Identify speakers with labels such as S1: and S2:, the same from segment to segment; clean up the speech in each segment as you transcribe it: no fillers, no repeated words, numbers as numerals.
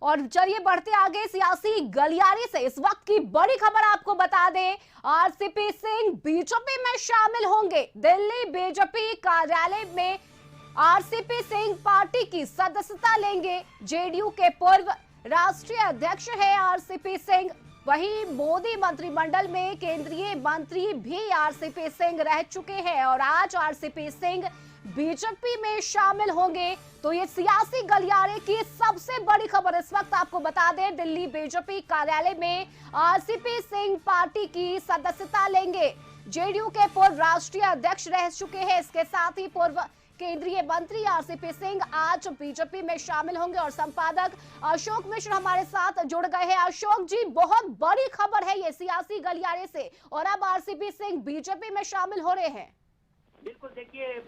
S1: और चलिए बढ़ते आगे सियासी गलियारे से इस वक्त की बड़ी खबर आपको बता दें। आरसीपी सिंह बीजेपी में शामिल होंगे। दिल्ली बीजेपी कार्यालय में आरसीपी सिंह पार्टी की सदस्यता लेंगे। जेडीयू के पूर्व राष्ट्रीय अध्यक्ष है आरसीपी सिंह। वहीं मोदी मंत्रिमंडल में केंद्रीय मंत्री भी आरसीपी सिंह रह चुके हैं और आज आरसीपी सिंह बीजेपी में शामिल होंगे। तो ये सियासी गलियारे की सबसे बड़ी खबर इस वक्त आपको बता दें। दिल्ली बीजेपी कार्यालय में आरसीपी सिंह पार्टी की सदस्यता लेंगे। जेडीयू के पूर्व राष्ट्रीय अध्यक्ष रह चुके हैं, इसके साथ ही पूर्व केंद्रीय मंत्री आरसीपी सिंह आज बीजेपी में शामिल होंगे। और संपादक अशोक मिश्र हमारे साथ जुड़ गए हैं। अशोक जी, बहुत बड़ी खबर है ये सियासी गलियारे से, और अब आरसीपी सिंह बीजेपी में शामिल हो रहे हैं।
S2: बिल्कुल, देखिए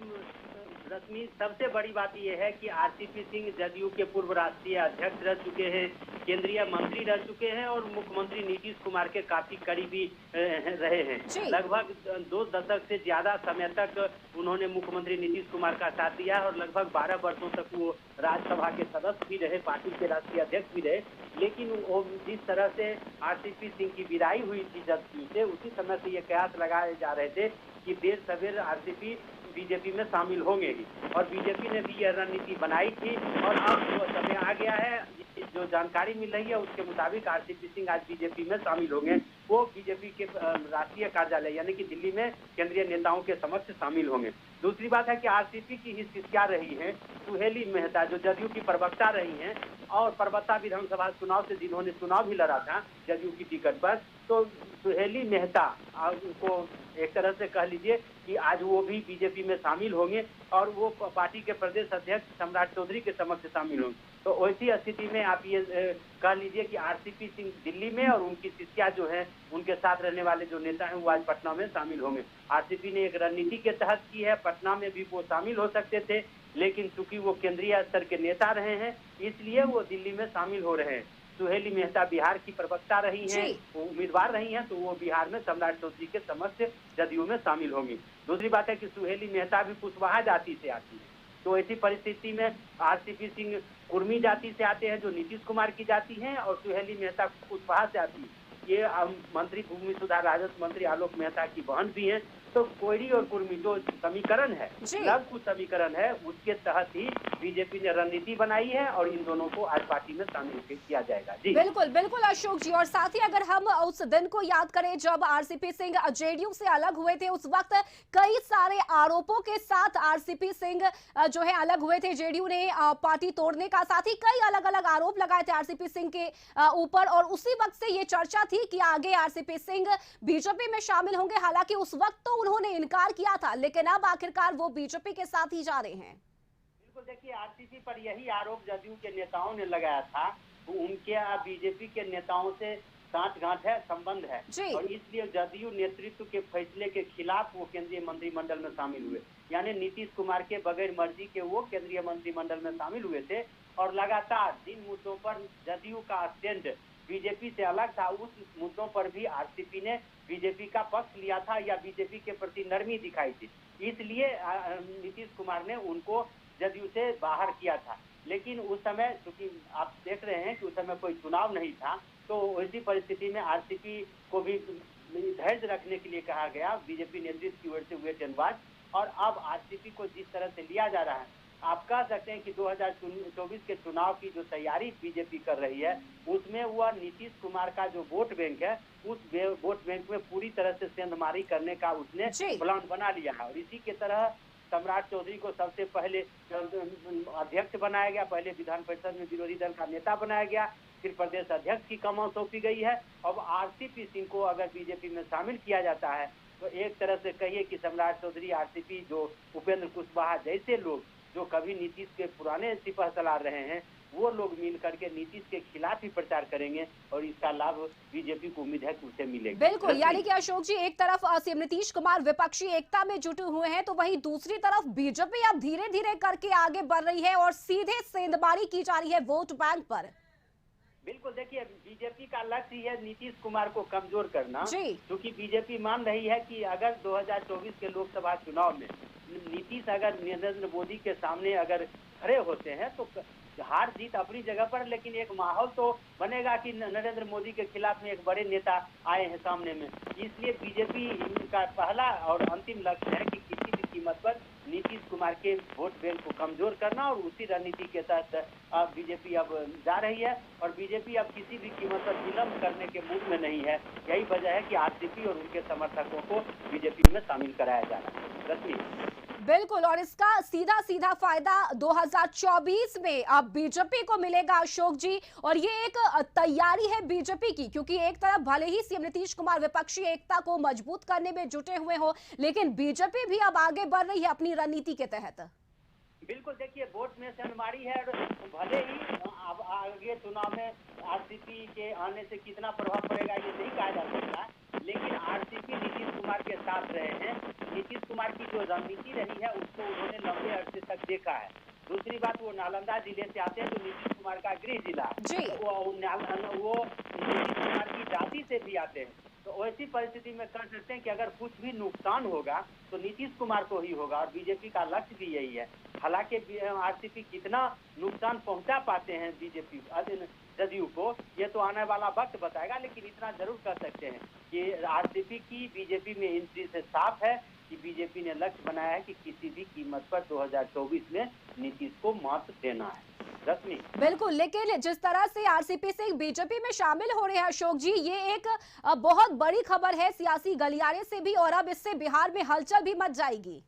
S2: रश्मि, सबसे बड़ी बात यह है कि आरसीपी सिंह जदयू के पूर्व राष्ट्रीय अध्यक्ष रह चुके हैं, केंद्रीय मंत्री रह चुके हैं और मुख्यमंत्री नीतीश कुमार के काफी करीबी रहे हैं। लगभग 2 दशक से ज्यादा समय तक उन्होंने मुख्यमंत्री नीतीश कुमार का साथ दिया है और लगभग 12 वर्षों तक वो राज्यसभा के सदस्य भी रहे, पार्टी के राष्ट्रीय अध्यक्ष भी रहे। लेकिन वो जिस तरह से आरसीपी सिंह की विदाई हुई थी जदयू से, उसी समय से ये कयास लगाए जा रहे थे कि देर सवेर आरसीपी बीजेपी में शामिल होंगे ही, और बीजेपी ने भी यह रणनीति बनाई थी। और अब जो समय आ गया है, जो जानकारी मिल रही है उसके मुताबिक आरसीपी सिंह आज बीजेपी में शामिल होंगे। वो बीजेपी के राष्ट्रीय कार्यालय यानी कि दिल्ली में केंद्रीय नेताओं के समक्ष शामिल होंगे। दूसरी बात है कि आरसीपी की ही शिष्या रही हैं सुहेली मेहता, जो जदयू की प्रवक्ता रही हैं और परबत्ता विधानसभा चुनाव से जिन्होंने चुनाव भी लड़ा था जदयू की टिकट पर, तो सुहेली मेहता को एक तरह से कह लीजिए कि आज वो भी बीजेपी में शामिल होंगे और वो पार्टी के प्रदेश अध्यक्ष सम्राट चौधरी के समक्ष शामिल होंगे। तो वैसी स्थिति में आप ये कह लीजिए कि आरसीपी सिंह दिल्ली में और उनकी शिष्या जो है, उनके साथ रहने वाले जो नेता हैं, वो आज पटना में शामिल होंगे। आरसीपी ने एक रणनीति के तहत की है, पटना में भी वो शामिल हो सकते थे, लेकिन चूंकि वो केंद्रीय स्तर के नेता रहे हैं इसलिए वो दिल्ली में शामिल हो रहे हैं। सुहेली मेहता बिहार की प्रवक्ता रही हैं, उम्मीदवार रही हैं, तो वो बिहार में सम्राट चौधरी के समक्ष जदयू में शामिल होंगी। दूसरी बात है कि सुहेली मेहता भी कुशवाहा जाति से आती है, तो ऐसी परिस्थिति में आरसीपी सिंह कुर्मी जाति से आते हैं जो नीतीश कुमार की जाति है, और सुहेली मेहता कुशवाहा से आती है। ये मंत्री भूमि सुधार राजस्व मंत्री आलोक मेहता की बहन भी हैं। तो कोयरी और कुर्मी जो समीकरण है, लव कुछ समीकरण है, उसके तहत ही बीजेपी ने रणनीति बनाई है और इन दोनों को आज पार्टी में शामिल किया जाएगा। जी
S1: बिल्कुल बिल्कुल अशोक जी। और साथ ही अगर हम उस दिन को याद करें जब आरसीपी सिंह जेडीयू से अलग हुए थे, उस वक्त कई सारे आरोपों के साथ आरसीपी सिंह जो है अलग हुए थे। जेडीयू ने पार्टी तोड़ने का, साथ ही कई अलग अलग आरोप लगाए थे आरसीपी सिंह के ऊपर, और उसी वक्त से ये चर्चा थी कि आगे आरसीपी सिंह बीजेपी में शामिल होंगे। हालांकि उस वक्त तो उन्होंने इनकार किया था, लेकिन अब आखिरकार वो बीजेपी के साथ ही जा रहे हैं।
S2: बिल्कुल, देखिए आरसीपी पर यही आरोप जदयू के नेताओं ने लगाया था, तो उनके बीजेपी के नेताओं से साठगांठ है, संबंध है, और इसलिए जदयू नेतृत्व के फैसले के खिलाफ वो केंद्रीय मंत्रिमंडल में शामिल हुए। यानी नीतीश कुमार के बगैर मर्जी के वो केंद्रीय मंत्रिमंडल में शामिल हुए थे, और लगातार जिन मुद्दों पर जदयू का स्टैंड बीजेपी से अलग था, उस मुद्दों पर भी आरसीपी ने बीजेपी का पक्ष लिया था या बीजेपी के प्रति नरमी दिखाई थी। इसलिए नीतीश कुमार ने उनको जदयू से बाहर किया था। लेकिन उस समय चूंकि आप देख रहे हैं कि उस समय कोई चुनाव नहीं था, तो ऐसी परिस्थिति में आरसीपी को भी धैर्य रखने के लिए कहा गया बीजेपी नेतृत्व की ओर से वेट एंड वॉच। और अब आरसीपी को जिस तरह से लिया जा रहा है, आप कह सकते हैं कि 2024 के चुनाव की जो तैयारी बीजेपी कर रही है, उसमें वह नीतीश कुमार का जो वोट बैंक है, उस वोट बैंक में पूरी तरह से सेंधमारी करने का उसने प्लान बना लिया है। और इसी के तरह सम्राट चौधरी को सबसे पहले अध्यक्ष बनाया गया, पहले विधान परिषद में विरोधी दल का नेता बनाया गया, फिर प्रदेश अध्यक्ष की कमान सौंपी गई है। अब आरसीपी सिंह को अगर बीजेपी में शामिल किया जाता है, तो एक तरह से कहिए कि सम्राट चौधरी, आरसीपी, जो उपेंद्र कुशवाहा जैसे लोग जो कभी नीतीश के पुराने सिपह सलार रहे हैं, वो लोग मिल करके नीतीश के खिलाफ ही प्रचार करेंगे, और इसका लाभ बीजेपी को उम्मीद है कि उसे मिलेगा।
S1: बिल्कुल, यानी कि अशोक जी, एक तरफ सीएम नीतीश कुमार विपक्षी एकता में जुटे हुए हैं, तो वहीं दूसरी तरफ बीजेपी अब धीरे धीरे करके आगे बढ़ रही है और सीधे सेंधमारी की जा रही है वोट बैंक पर।
S2: बिल्कुल, देखिए बीजेपी का लक्ष्य है नीतीश कुमार को कमजोर करना, क्योंकि बीजेपी मान रही है कि अगर 2024 के लोकसभा चुनाव में नीतीश अगर नरेंद्र मोदी के सामने अगर खड़े होते हैं, तो हार जीत अपनी जगह पर, लेकिन एक माहौल तो बनेगा कि नरेंद्र मोदी के खिलाफ में एक बड़े नेता आए हैं सामने में। इसलिए बीजेपी का पहला और अंतिम लक्ष्य है कि किसी भी कीमत पर नीतीश कुमार के वोट बैंक को कमजोर करना, और उसी रणनीति के तहत अब बीजेपी अब जा रही है। और बीजेपी अब किसी भी कीमत पर विलंब करने के मूड में नहीं है। यही वजह है कि आरसीपी और उनके समर्थकों को बीजेपी में शामिल कराया जा रहा है। रश्मि,
S1: बिल्कुल, और इसका सीधा सीधा फायदा 2024 में अब बीजेपी को मिलेगा अशोक जी। और ये एक तैयारी है बीजेपी की, क्योंकि एक तरफ भले ही सीएम नीतीश कुमार विपक्षी एकता को मजबूत करने में जुटे हुए हो, लेकिन बीजेपी भी अब आगे बढ़ रही है अपनी रणनीति के तहत।
S2: बिल्कुल, देखिए वोट में से अनमारी है, और भले ही अब आगे चुनाव में आरसीपी के आने से कितना प्रभाव पड़ेगा ये नहीं कहा जा सकता, लेकिन आरसीपी नीतीश कुमार के साथ रहे हैं। नीतीश कुमार की जो रणनीति रही है उसको उन्होंने लंबे अरसे तक देखा है। दूसरी बात, वो नालंदा जिले से आते हैं, जो नीतीश कुमार का गृह जिला, वो नीतीश कुमार की जाति से भी आते हैं। तो ऐसी परिस्थिति में कह सकते हैं कि अगर कुछ भी नुकसान होगा तो नीतीश कुमार को ही होगा, और बीजेपी का लक्ष्य भी यही है। हालांकि आरसीपी कितना नुकसान पहुंचा पाते हैं बीजेपी जदयू को, ये तो आने वाला वक्त बताएगा, लेकिन इतना जरूर कह सकते हैं कि आरसीपी की बीजेपी में एंट्री से साफ है कि बीजेपी ने लक्ष्य बनाया है कि किसी भी कीमत पर 2024 में नीतीश को मात देना है। रश्मि,
S1: बिल्कुल, लेकिन जिस तरह से आरसीपी से बीजेपी में शामिल हो रहे हैं अशोक जी, ये एक बहुत बड़ी खबर है सियासी गलियारे से भी, और अब इससे बिहार में हलचल भी मच जाएगी।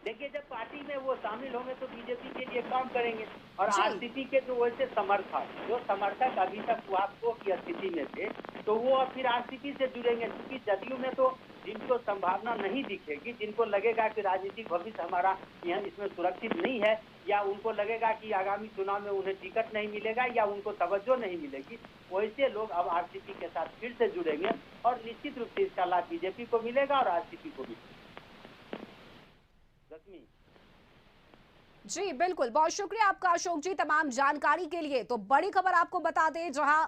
S2: देखिए, जब पार्टी में वो शामिल होंगे तो बीजेपी के लिए काम करेंगे, और आरसीपी के जो वैसे समर्थक अभी तक वापसों की स्थिति में थे, तो वो अब फिर आरसीपी से जुड़ेंगे। क्योंकि जदयू में तो जिनको संभावना नहीं दिखेगी, जिनको लगेगा कि राजनीतिक भविष्य हमारा यहाँ इसमें सुरक्षित नहीं है, या उनको लगेगा कि आगामी चुनाव में उन्हें टिकट नहीं मिलेगा या उनको तवज्जो नहीं मिलेगी, वैसे लोग अब आरसीपी के साथ फिर से जुड़ेंगे, और निश्चित रूप से इसका लाभ बीजेपी को मिलेगा और आरसीपी को भी।
S1: जी बिल्कुल, बहुत शुक्रिया आपका अशोक जी तमाम जानकारी के लिए। तो बड़ी खबर आपको बता दें, जहां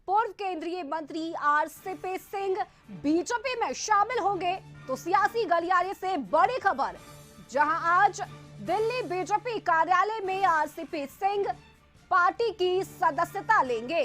S1: पूर्व केंद्रीय मंत्री आरसीपी सिंह बीजेपी में शामिल होंगे, तो सियासी गलियारे से बड़ी खबर, जहां आज दिल्ली बीजेपी कार्यालय में आरसीपी सिंह पार्टी की सदस्यता लेंगे।